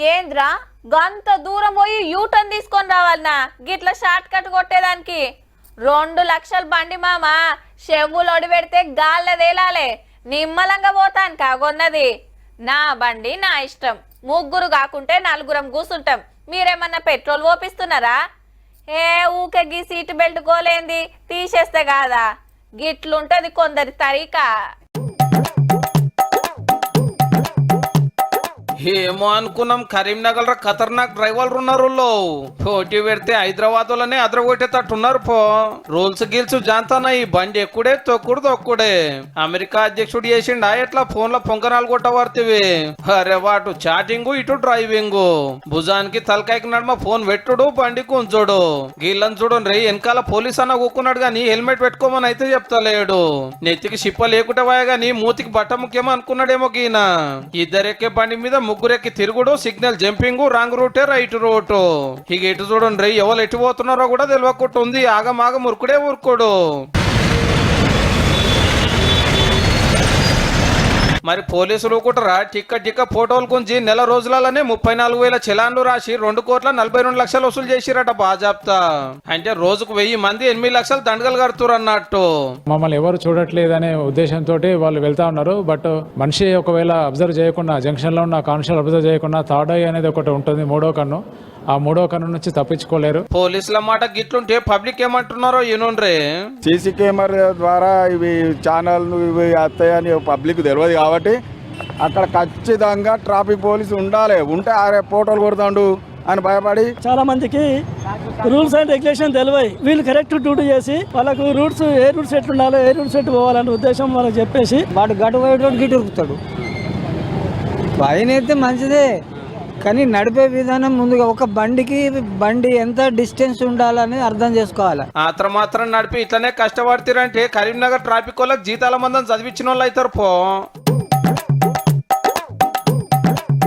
ఏంద్రా గంత దూరం పోయి యూటర్న్ తీసుకొని రావాలనా గిట్ల షార్ట్ కట్ కొట్టేదానికి 2 లక్షల బండి మామ చెవులు ఒడి పెడితే గాల్లదేలాలే నిమ్మలంగా పోతాను కాగొన్నది నా బండి నా ఇష్టం ముగ్గురు కాకుంటే 4 కూసుంటాం మీరేమన్నా పెట్రోల్ పోపిస్తున్నారా ఏ ఊకే గీ సీట్ బెల్ట్ గోలేంది తీసేస్తే కాదా గిట్లుంటది కొందరి తరీకా ఏమో అనుకున్నాం కరీంనగర్ లో ఖతర్నాక్ డ్రైవర్లు ఉన్నారు పోటీ పెడితే హైదరాబాద్ లోనే అదరగొట్టేటట్టున్నారు పో రూల్స్ గిల్స్ జాంతానా ఈ బండి ఎక్కుడే తొక్కుడే అమెరికా అధ్యక్షుడు చేసిండా ఎట్లా ఫోన్ లో పొంగనాలు కొట్టవర్తివి అరే వాటు చాటింగ్ ఇటు డ్రైవింగ్ భుజానికి తలకాయకి నడమ ఫోన్ పెట్టుడు బండి కుంచుడు గీళ్ళని చూడండి రే వెనకాల పోలీస్ అన్న కూకున్నాడు గాని హెల్మెట్ పెట్టుకోమని అయితే చెప్తలేడు నెత్తికి షిప్ప లేకుంటే వాయ గాని మూతికి బట్ట ముఖ్యమో అనుకున్నాడేమో గీన ఇద్దరెక్కే బండి మీద ముగ్గురెక్కి తిరుగుడు సిగ్నల్ జంపింగ్ రాంగ్ రూటే రైట్ రూట్ ఇక ఎటు చూడండి ఎవరు ఎటు పోతున్నారో కూడా తెలియకుంటుంది ఆగమాగ మురుకుడే ఊరుకోడు మరి పోలీసులు కూడా టిక్క ఫోటోలు గుంచి నెల రోజులనే 34,000 చలాన్లు రాసి 2,42,00,000 వసూలు చేసిరట బాజాప్తా అంటే రోజుకు 1000 మంది 8 లక్షలు దండగలు కడుతురు అన్నట్టు మమ్మల్ని ఎవరు చూడట్లేదనే ఉద్దేశంతో వాళ్ళు వెళ్తా ఉన్నారు బట్ మనిషి ఒకవేళ అబ్జర్వ్ చేయకుండా జంక్షన్ లో ఉన్న కానిస్టేబుల్ అబ్జర్వ్ చేయకుండా థర్డ్ ఐ అనేది ఒకటి ఉంటుంది మూడో కన్ను ఆ మూడో కన్ను నుంచి తప్పించుకోలేరు పోలీసుల మాట గిట్లుంటే పబ్లిక్ ఏమంటున్నారో ఏనుండ్రే సీసీ కెమెరా ద్వారా ఇవి ఛానల్ ఇవి వస్తాయని పబ్లిక్ తెలియదు కాబట్టి అక్కడ ఖచ్చితంగా ట్రాఫిక్ పోలీసు ఉంటే ఆరే ఫోటోలు కొడతాడు అని భయపడి చాలా మందికి రూల్స్ అండ్ రెగ్యులేషన్ తెలివై వీళ్ళు కరెక్ట్ డ్యూటీ చేసి వాళ్ళకు రూట్స్ ఏ రూట్స్ ఎట్లుండాలో ఏ రూట్స్ ఎట్టు పోవాలనే ఉద్దేశం వాళ్ళకి చెప్పేసి వాడు గడ్డ పోయేటోడు గిట్టు ఉరుకుతాడు పైన అయితే మంచిదే కానీ నడిపే విధానం ముందుగా ఒక బండి ఎంత డిస్టెన్స్ ఉండాలని అర్థం చేసుకోవాలి మాత్రం నడిపి ఇట్లనే కష్టపడుతారంటే కరీంనగర్ ట్రాఫిక్ వాళ్ళకి జీతాల మందం చదివించిన వాళ్ళు అవుతారు పో